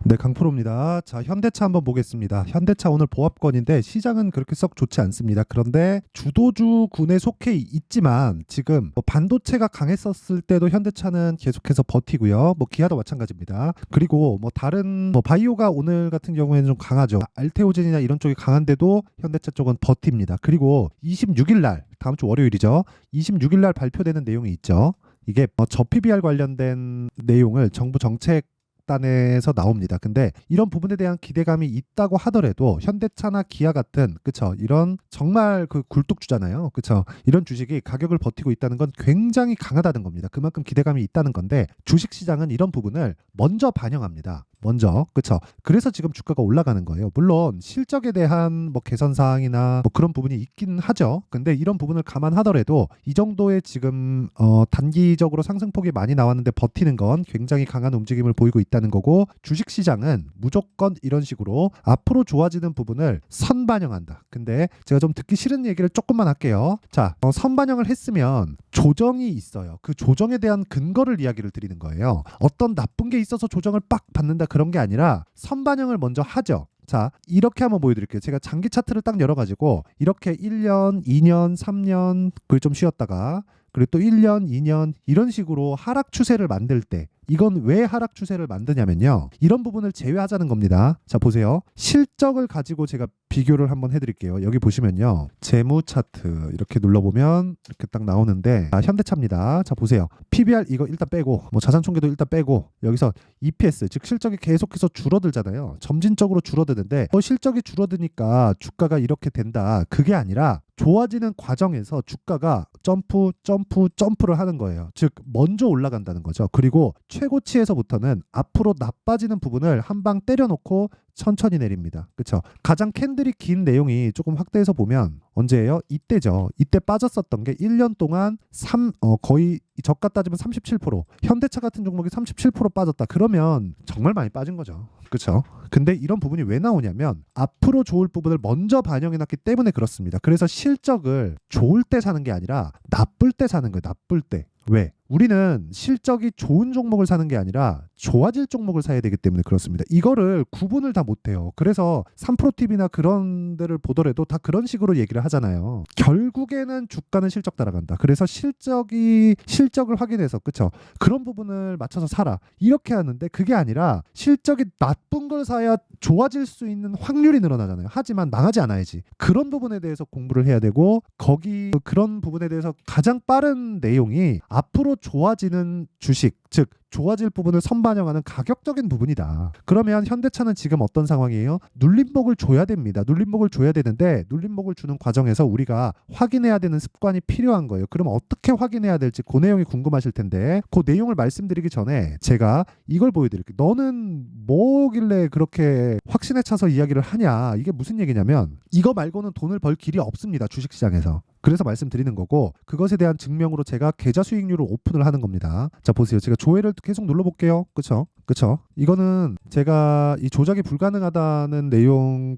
네, 강프로입니다. 자, 현대차 한번 보겠습니다. 현대차 오늘 보합권인데 시장은 그렇게 썩 좋지 않습니다. 그런데 주도주군에 속해 있지만 지금 반도체가 강했었을 때도 현대차는 계속해서 버티고요. 기아도 마찬가지입니다. 그리고 다른 바이오가 오늘 같은 경우에는 좀 강하죠. 알테오젠이나 이런 쪽이 강한데도 현대차 쪽은 버팁니다. 그리고 26일 날, 다음 주 월요일이죠. 26일 날 발표되는 내용이 있죠. 이게 저 PBR 관련된 내용을 정부 정책 단에서 나옵니다. 근데 이런 부분에 대한 기대감이 있다고 하더라도 현대차나 기아 같은 그쵸 이런 정말 그 굴뚝주잖아요. 그쵸 이런 주식이 가격을 버티고 있다는 건 굉장히 강하다는 겁니다. 그만큼 기대감이 있다는 건데 주식시장은 이런 부분을 먼저 반영합니다. 먼저 그쵸 그래서 지금 주가가 올라가는 거예요. 물론 실적에 대한 개선 사항이나 그런 부분이 있긴 하죠. 근데 이런 부분을 감안하더라도 이 정도의 지금 단기적으로 상승폭이 많이 나왔는데 버티는 건 굉장히 강한 움직임을 보이고 있다는 거고, 주식시장은 무조건 이런 식으로 앞으로 좋아지는 부분을 선반영한다. 근데 제가 좀 듣기 싫은 얘기를 조금만 할게요. 자, 선반영을 했으면 조정이 있어요. 그 조정에 대한 근거를 이야기를 드리는 거예요. 어떤 나쁜 게 있어서 조정을 빡 받는다 그런 게 아니라 선반영을 먼저 하죠. 자, 이렇게 한번 보여드릴게요. 제가 장기 차트를 딱 열어가지고 이렇게 1년, 2년, 3년 그걸 좀 쉬었다가 그리고 또 1년, 2년 이런 식으로 하락 추세를 만들 때, 이건 왜 하락 추세를 만드냐면요, 이런 부분을 제외하자는 겁니다. 자, 보세요. 실적을 가지고 제가 비교를 한번 해드릴게요. 여기 보시면요, 재무 차트 이렇게 눌러보면 이렇게 딱 나오는데, 현대차입니다. 자, 보세요. PBR 이거 일단 빼고 자산 총계도 일단 빼고 여기서 EPS 즉 실적이 계속해서 줄어들잖아요. 점진적으로 줄어드는데 실적이 줄어드니까 주가가 이렇게 된다, 그게 아니라 좋아지는 과정에서 주가가 점프를 하는 거예요. 즉 먼저 올라간다는 거죠. 그리고 최고치에서부터는 앞으로 나빠지는 부분을 한 방 때려놓고 천천히 내립니다. 그렇죠? 가장 캔들이 긴 내용이 조금 확대해서 보면 언제예요? 이때죠. 이때 빠졌었던 게 1년 동안 거의 저가 따지면 37%, 현대차 같은 종목이 37% 빠졌다. 그러면 정말 많이 빠진 거죠. 그렇죠? 근데 이런 부분이 왜 나오냐면 앞으로 좋을 부분을 먼저 반영해놨기 때문에 그렇습니다. 그래서 실적을 좋을 때 사는 게 아니라 나쁠 때 사는 거예요. 나쁠 때. 왜? 우리는 실적이 좋은 종목을 사는 게 아니라 좋아질 종목을 사야 되기 때문에 그렇습니다. 이거를 구분을 다 못해요. 그래서 3프로TV나 그런 데를 보더라도 다 그런 식으로 얘기를 하잖아요. 결국에는 주가는 실적 따라간다. 그래서 실적을 확인해서 그쵸? 그런 부분을 맞춰서 사라. 이렇게 하는데 그게 아니라 실적이 나쁜 걸 사야 좋아질 수 있는 확률이 늘어나잖아요. 하지만 망하지 않아야지. 그런 부분에 대해서 공부를 해야 되고, 그런 부분에 대해서 가장 빠른 내용이 앞으로 좋아지는 주식, 즉 좋아질 부분을 선반영하는 가격적인 부분이다. 그러면 현대차는 지금 어떤 상황이에요? 눌림목을 줘야 됩니다. 눌림목을 줘야 되는데 눌림목을 주는 과정에서 우리가 확인해야 되는 습관이 필요한 거예요. 그럼 어떻게 확인해야 될지 그 내용이 궁금하실 텐데, 그 내용을 말씀드리기 전에 제가 이걸 보여드릴게요. 너는 뭐길래 그렇게 확신에 차서 이야기를 하냐, 이게 무슨 얘기냐면 이거 말고는 돈을 벌 길이 없습니다. 주식시장에서. 그래서 말씀드리는 거고, 그것에 대한 증명으로 제가 계좌 수익률을 오픈을 하는 겁니다. 자, 보세요. 제가 조회를 계속 눌러볼게요. 그쵸? 이거는 제가 이 조작이 불가능하다는 내용을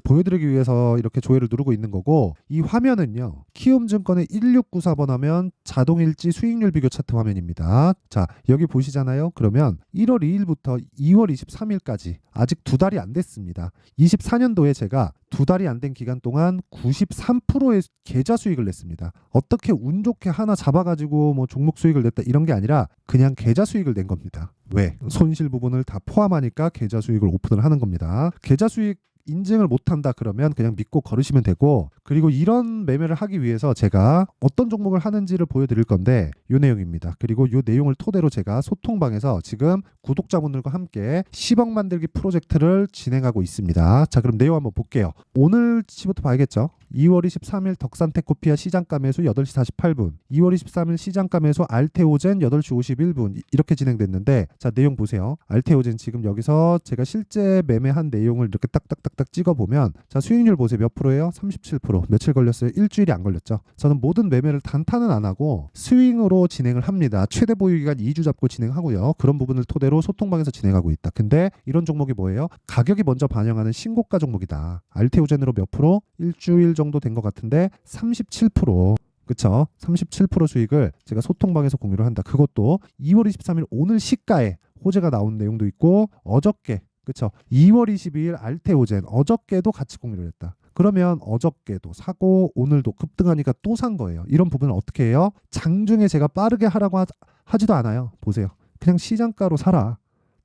보여드리기 위해서 이렇게 조회를 누르고 있는 거고, 이 화면은요, 키움증권의 1694번 하면 자동일지 수익률 비교 차트 화면입니다. 자, 여기 보시잖아요. 그러면 1월 2일부터 2월 23일까지 아직 2달이 안 됐습니다. 24년도에 제가 2달이 안 된 기간 동안 93%의 계좌 수익을 냈습니다. 어떻게 운 좋게 하나 잡아가지고 종목 수익을 냈다 이런 게 아니라 그냥 계좌 수익을 낸 겁니다. 왜? 손실 부분을 다 포함하니까 계좌 수익을 오픈을 하는 겁니다. 계좌 수익 인증을 못한다 그러면 그냥 믿고 걸으시면 되고, 그리고 이런 매매를 하기 위해서 제가 어떤 종목을 하는지를 보여드릴 건데 이 내용입니다. 그리고 이 내용을 토대로 제가 소통방에서 지금 구독자분들과 함께 10억 만들기 프로젝트를 진행하고 있습니다. 자, 그럼 내용 한번 볼게요. 오늘치부터 봐야겠죠. 2월 23일 덕산테코피아 시장가 매수 8시 48분, 2월 23일 시장가 매수 알테오젠 8시 51분 이렇게 진행됐는데, 자, 내용 보세요. 알테오젠 지금 여기서 제가 실제 매매한 내용을 이렇게 딱딱딱딱 찍어보면, 자, 수익률 보세요. 몇 프로예요? 37%. 며칠 걸렸어요? 일주일이 안 걸렸죠. 저는 모든 매매를 단타는 안 하고 스윙으로 진행을 합니다. 최대 보유기간 2주 잡고 진행하고요. 그런 부분을 토대로 소통방에서 진행하고 있다. 근데 이런 종목이 뭐예요? 가격이 먼저 반영하는 신고가 종목이다. 알테오젠으로 몇 프로? 일주일 정도 된 것 같은데 37%. 그쵸? 37% 수익을 제가 소통방에서 공유를 한다. 그것도 2월 23일 오늘 시가에 호재가 나온 내용도 있고, 어저께 그쵸? 2월 22일 알테오젠 어저께도 같이 공유를 했다. 그러면 어저께도 사고 오늘도 급등하니까 또 산 거예요. 이런 부분을 어떻게 해요? 장중에 제가 빠르게 하라고 하지도 않아요. 보세요. 그냥 시장가로 사라.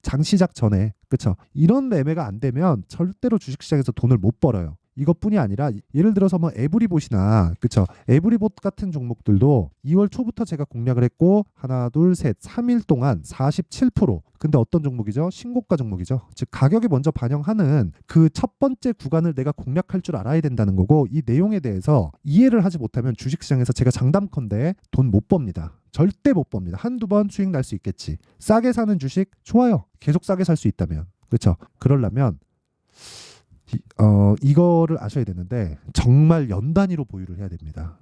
장 시작 전에. 그쵸? 이런 매매가 안 되면 절대로 주식시장에서 돈을 못 벌어요. 이것뿐이 아니라 예를 들어서 뭐 에브리봇이나 그쵸? 에브리봇 같은 종목들도 2월 초부터 제가 공략을 했고 하나 둘 셋 3일 동안 47%. 근데 어떤 종목이죠? 신고가 종목이죠. 즉 가격이 먼저 반영하는 그 첫 번째 구간을 내가 공략할 줄 알아야 된다는 거고, 이 내용에 대해서 이해를 하지 못하면 주식시장에서 제가 장담컨대 돈 못 법니다. 절대 못 법니다. 한두 번 수익 날 수 있겠지. 싸게 사는 주식 좋아요. 계속 싸게 살 수 있다면. 그렇죠? 그러려면 이거를 아셔야 되는데 정말 연 단위로 보유를 해야 됩니다.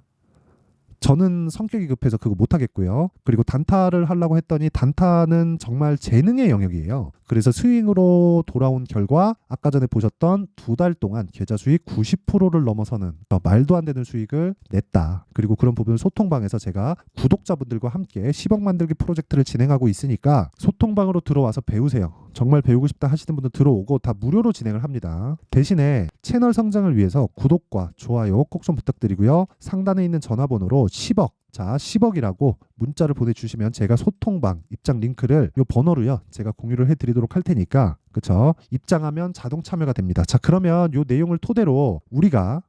저는 성격이 급해서 그거 못 하겠고요. 그리고 단타를 하려고 했더니 단타는 정말 재능의 영역이에요. 그래서 스윙으로 돌아온 결과 아까 전에 보셨던 2달 동안 계좌 수익 90%를 넘어서는 말도 안 되는 수익을 냈다. 그리고 그런 부분을 소통방에서 제가 구독자분들과 함께 10억 만들기 프로젝트를 진행하고 있으니까 소통방으로 들어와서 배우세요. 정말 배우고 싶다 하시는 분들 들어오고 다 무료로 진행을 합니다. 대신에 채널 성장을 위해서 구독과 좋아요 꼭 좀 부탁드리고요. 상단에 있는 전화번호로 10억, 자 10억이라고 문자를 보내주시면 제가 소통방 입장 링크를 요 번호로요 제가 공유를 해드리도록 할 테니까, 그쵸? 입장하면 자동 참여가 됩니다. 자 그러면 요 내용을 토대로 우리가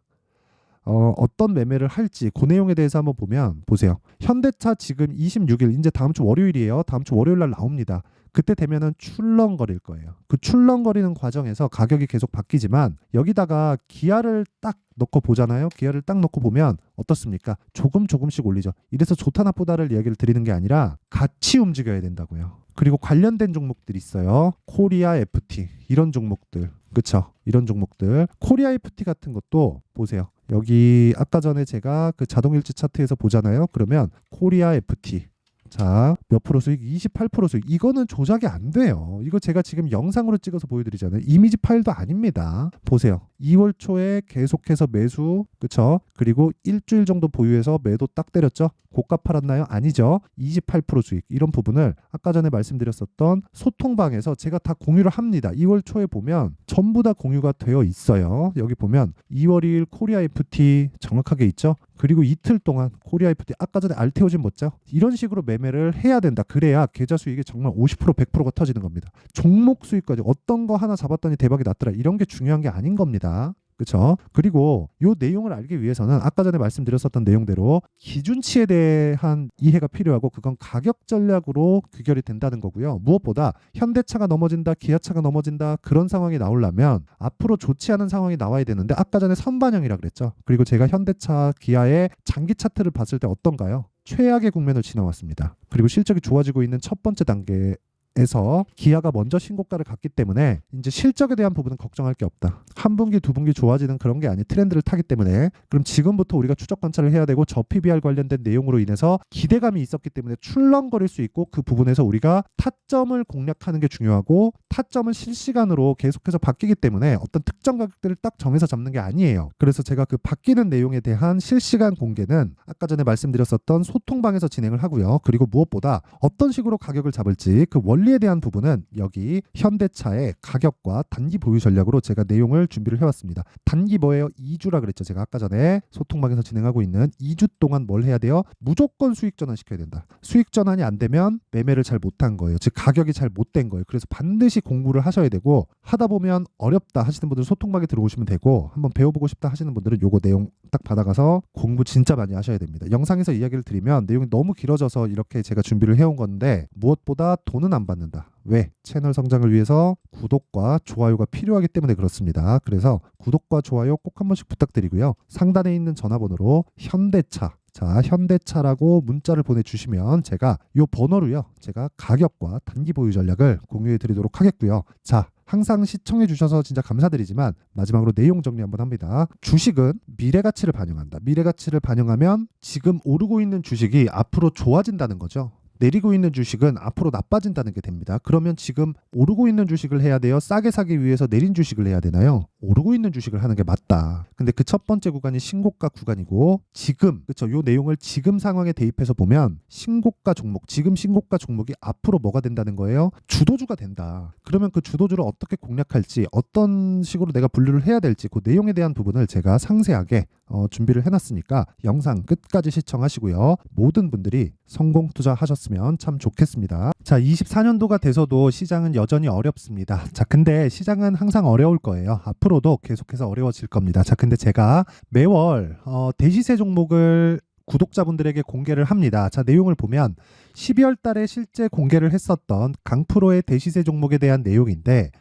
어떤 매매를 할지 그 내용에 대해서 한번 보면 보세요. 현대차 지금 26일 이제 다음 주 월요일이에요. 다음 주 월요일 날 나옵니다. 그때 되면은 출렁거릴 거예요. 그 출렁거리는 과정에서 가격이 계속 바뀌지만 여기다가 기아를 딱 넣고 보잖아요. 기아를 딱 넣고 보면 어떻습니까? 조금씩 올리죠. 이래서 좋다 나쁘다를 이야기를 드리는 게 아니라 같이 움직여야 된다고요. 그리고 관련된 종목들이 있어요. 코리아 FT 이런 종목들, 그쵸? 이런 종목들 코리아 FT 같은 것도 보세요. 여기 아까 전에 제가 그 자동일지 차트에서 보잖아요. 그러면 코리아 FT 자, 몇 프로 수익? 28% 수익. 이거는 조작이 안 돼요. 이거 제가 지금 영상으로 찍어서 보여드리잖아요. 이미지 파일도 아닙니다. 보세요. 2월 초에 계속해서 매수, 그쵸? 그리고 일주일 정도 보유해서 매도 딱 때렸죠? 고가 팔았나요? 아니죠. 28% 수익. 이런 부분을 아까 전에 말씀드렸었던 소통방에서 제가 다 공유를 합니다. 2월 초에 보면 전부 다 공유가 되어 있어요. 여기 보면 2월 2일 코리아 FT 정확하게 있죠? 그리고 이틀 동안 코리아 FT 아까 전에 알테오진 봤죠? 이런 식으로 매매를 해야 된다. 그래야 계좌 수익이 정말 50% 100%가 터지는 겁니다. 종목 수익까지 어떤 거 하나 잡았더니 대박이 났더라. 이런 게 중요한 게 아닌 겁니다. 그렇죠? 그리고 이 내용을 알기 위해서는 아까 전에 말씀드렸었던 내용대로 기준치에 대한 이해가 필요하고 그건 가격 전략으로 귀결이 된다는 거고요. 무엇보다 현대차가 넘어진다, 기아차가 넘어진다 그런 상황이 나오려면 앞으로 좋지 않은 상황이 나와야 되는데 아까 전에 선반영이라 그랬죠. 그리고 제가 현대차, 기아의 장기 차트를 봤을 때 어떤가요? 최악의 국면을 지나왔습니다. 그리고 실적이 좋아지고 있는 첫 번째 단계 에서 기아가 먼저 신고가를 갔기 때문에 이제 실적에 대한 부분은 걱정할 게 없다. 한 분기 두 분기 좋아지는 그런 게 아닌 트렌드를 타기 때문에 그럼 지금부터 우리가 추적 관찰을 해야 되고 저 PBR 관련된 내용으로 인해서 기대감이 있었기 때문에 출렁거릴 수 있고 그 부분에서 우리가 타점을 공략하는 게 중요하고 타점은 실시간으로 계속해서 바뀌기 때문에 어떤 특정 가격대를 딱 정해서 잡는 게 아니에요. 그래서 제가 그 바뀌는 내용에 대한 실시간 공개는 아까 전에 말씀드렸었던 소통방에서 진행을 하고요. 그리고 무엇보다 어떤 식으로 가격을 잡을지 그 원리에 대한 부분은 여기 현대차의 가격과 단기 보유 전략으로 제가 내용을 준비를 해왔습니다. 단기 뭐예요? 2주라 그랬죠. 제가 아까 전에 소통방에서 진행하고 있는 2주 동안 뭘 해야 돼요? 무조건 수익 전환 시켜야 된다. 수익 전환이 안 되면 매매를 잘 못한 거예요. 즉 가격이 잘 못 된 거예요. 그래서 반드시 공부를 하셔야 되고 하다 보면 어렵다 하시는 분들은 소통방에 들어오시면 되고 한번 배워보고 싶다 하시는 분들은 요거 내용 딱 받아가서 공부 진짜 많이 하셔야 됩니다. 영상에서 이야기를 드리면 내용이 너무 길어져서 이렇게 제가 준비를 해온 건데 무엇보다 돈은 안 받는다. 왜? 채널 성장을 위해서 구독과 좋아요가 필요하기 때문에 그렇습니다. 그래서 구독과 좋아요 꼭 한 번씩 부탁드리고요. 상단에 있는 전화번호로 현대차 자 현대차라고 문자를 보내주시면 제가 이 번호로요 제가 가격과 단기 보유 전략을 공유해 드리도록 하겠고요. 자 항상 시청해 주셔서 진짜 감사드리지만 마지막으로 내용 정리 한번 합니다. 주식은 미래 가치를 반영한다. 미래 가치를 반영하면 지금 오르고 있는 주식이 앞으로 좋아진다는 거죠. 내리고 있는 주식은 앞으로 나빠진다는 게 됩니다. 그러면 지금 오르고 있는 주식을 해야 돼요? 싸게 사기 위해서 내린 주식을 해야 되나요? 오르고 있는 주식을 하는 게 맞다. 근데 그 첫 번째 구간이 신고가 구간이고 지금 그쵸 요 내용을 지금 상황에 대입해서 보면 신고가 종목 지금 신고가 종목이 앞으로 뭐가 된다는 거예요? 주도주가 된다. 그러면 그 주도주를 어떻게 공략할지 어떤 식으로 내가 분류를 해야 될지 그 내용에 대한 부분을 제가 상세하게 준비를 해놨으니까 영상 끝까지 시청하시고요. 모든 분들이 성공 투자하셨으면 참 좋겠습니다. 자, 24년도가 돼서도 시장은 여전히 어렵습니다. 자, 근데 시장은 항상 어려울 거예요. 앞으로도 계속해서 어려워질 겁니다. 자, 근데 제가 매월 대시세 종목을 구독자분들에게 공개를 합니다. 자, 내용을 보면 12월 달에 실제 공개를 했었던 강프로의 대시세 종목에 대한 내용인데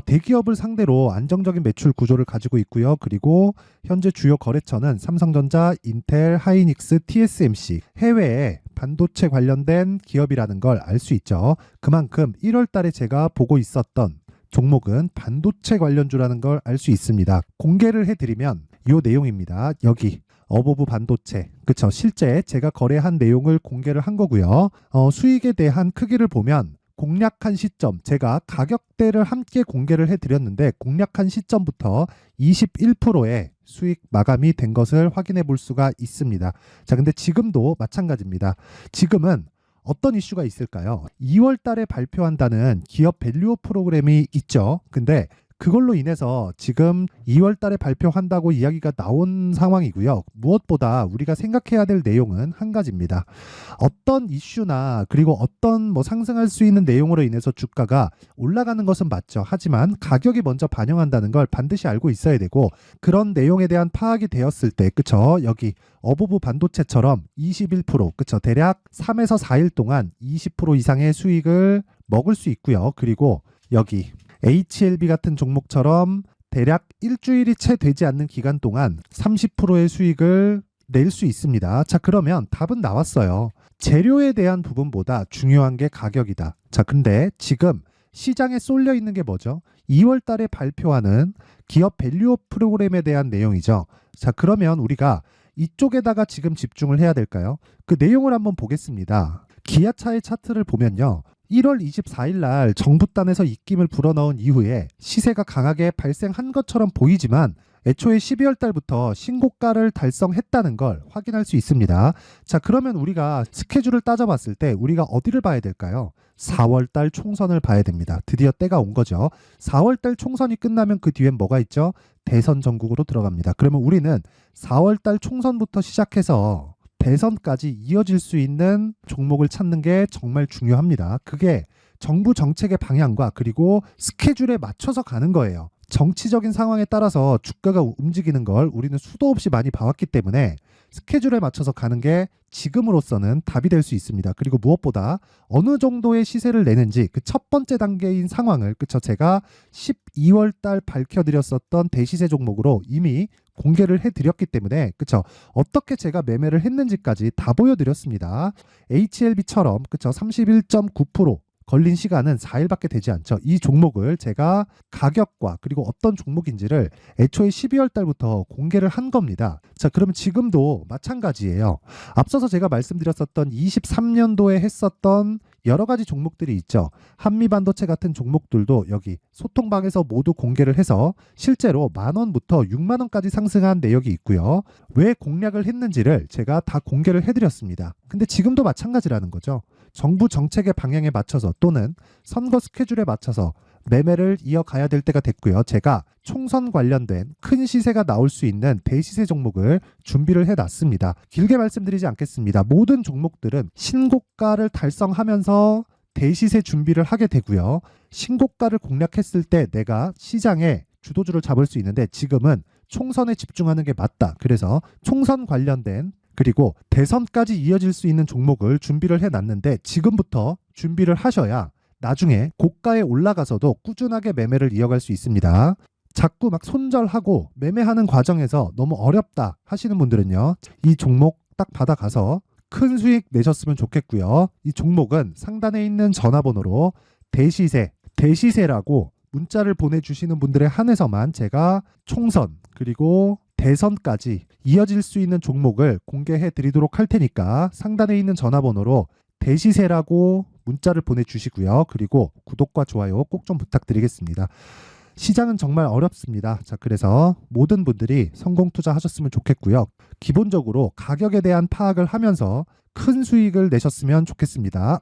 대기업을 상대로 안정적인 매출 구조를 가지고 있고요. 그리고 현재 주요 거래처는 삼성전자, 인텔, 하이닉스, TSMC, 해외에 반도체 관련된 기업이라는 걸 알 수 있죠. 그만큼 1월 달에 제가 보고 있었던 종목은 반도체 관련주라는 걸 알 수 있습니다. 공개를 해드리면 이 내용입니다. 여기 어보브 반도체, 그쵸? 실제 제가 거래한 내용을 공개를 한 거고요. 수익에 대한 크기를 보면 공략한 시점, 제가 가격대를 함께 공개를 해드렸는데 공략한 시점부터 21%의 수익 마감이 된 것을 확인해 볼 수가 있습니다. 자, 근데 지금도 마찬가지입니다. 지금은 어떤 이슈가 있을까요? 2월 달에 발표한다는 기업 밸류업 프로그램이 있죠. 근데 그걸로 인해서 지금 2월 달에 발표한다고 이야기가 나온 상황이고요. 무엇보다 우리가 생각해야 될 내용은 한 가지입니다. 어떤 이슈나 그리고 어떤 상승할 수 있는 내용으로 인해서 주가가 올라가는 것은 맞죠. 하지만 가격이 먼저 반영한다는 걸 반드시 알고 있어야 되고 그런 내용에 대한 파악이 되었을 때 그쵸? 여기 어보브 반도체처럼 21% 그쵸? 대략 3에서 4일 동안 20% 이상의 수익을 먹을 수 있고요. 그리고 여기 HLB 같은 종목처럼 대략 일주일이 채 되지 않는 기간 동안 30%의 수익을 낼 수 있습니다. 자, 그러면 답은 나왔어요. 재료에 대한 부분보다 중요한 게 가격이다. 자, 근데 지금 시장에 쏠려 있는 게 뭐죠? 2월 달에 발표하는 기업 밸류업 프로그램에 대한 내용이죠. 자, 그러면 우리가 이쪽에다가 지금 집중을 해야 될까요? 그 내용을 한번 보겠습니다. 기아차의 차트를 보면요. 1월 24일 날 정부단에서 입김을 불어넣은 이후에 시세가 강하게 발생한 것처럼 보이지만 애초에 12월 달부터 신고가를 달성했다는 걸 확인할 수 있습니다. 자, 그러면 우리가 스케줄을 따져봤을 때 우리가 어디를 봐야 될까요? 4월 달 총선을 봐야 됩니다. 드디어 때가 온 거죠. 4월 달 총선이 끝나면 그 뒤엔 뭐가 있죠? 대선 전국으로 들어갑니다. 그러면 우리는 4월 달 총선부터 시작해서 대선까지 이어질 수 있는 종목을 찾는 게 정말 중요합니다. 그게 정부 정책의 방향과 그리고 스케줄에 맞춰서 가는 거예요. 정치적인 상황에 따라서 주가가 움직이는 걸 우리는 수도 없이 많이 봐왔기 때문에 스케줄에 맞춰서 가는 게 지금으로서는 답이 될 수 있습니다. 그리고 무엇보다 어느 정도의 시세를 내는지 그 첫 번째 단계인 상황을 그쵸 제가 12월 달 밝혀드렸었던 대시세 종목으로 이미 공개를 해드렸기 때문에 그쵸 어떻게 제가 매매를 했는지까지 다 보여드렸습니다. HLB처럼 그쵸 31.9% 걸린 시간은 4일밖에 되지 않죠. 이 종목을 제가 가격과 그리고 어떤 종목인지를 애초에 12월 달부터 공개를 한 겁니다. 자, 그러면 지금도 마찬가지예요. 앞서서 제가 말씀드렸었던 23년도에 했었던 여러 가지 종목들이 있죠. 한미반도체 같은 종목들도 여기 소통방에서 모두 공개를 해서 실제로 10,000원부터 60,000원까지 상승한 내역이 있고요. 왜 공략을 했는지를 제가 다 공개를 해드렸습니다. 근데 지금도 마찬가지라는 거죠. 정부 정책의 방향에 맞춰서 또는 선거 스케줄에 맞춰서 매매를 이어가야 될 때가 됐고요. 제가 총선 관련된 큰 시세가 나올 수 있는 대시세 종목을 준비를 해놨습니다. 길게 말씀드리지 않겠습니다. 모든 종목들은 신고가를 달성하면서 대시세 준비를 하게 되고요. 신고가를 공략했을 때 내가 시장에 주도주를 잡을 수 있는데 지금은 총선에 집중하는 게 맞다. 그래서 총선 관련된 그리고 대선까지 이어질 수 있는 종목을 준비를 해놨는데 지금부터 준비를 하셔야 나중에 고가에 올라가서도 꾸준하게 매매를 이어갈 수 있습니다. 자꾸 막 손절하고 매매하는 과정에서 너무 어렵다 하시는 분들은요. 이 종목 딱 받아가서 큰 수익 내셨으면 좋겠고요. 이 종목은 상단에 있는 전화번호로 대시세라고 문자를 보내주시는 분들에 한해서만 제가 총선 그리고 대선까지 이어질 수 있는 종목을 공개해 드리도록 할 테니까 상단에 있는 전화번호로 대시세라고 문자를 보내주시고요. 그리고 구독과 좋아요 꼭 좀 부탁드리겠습니다. 시장은 정말 어렵습니다. 자, 그래서 모든 분들이 성공 투자하셨으면 좋겠고요. 기본적으로 가격에 대한 파악을 하면서 큰 수익을 내셨으면 좋겠습니다.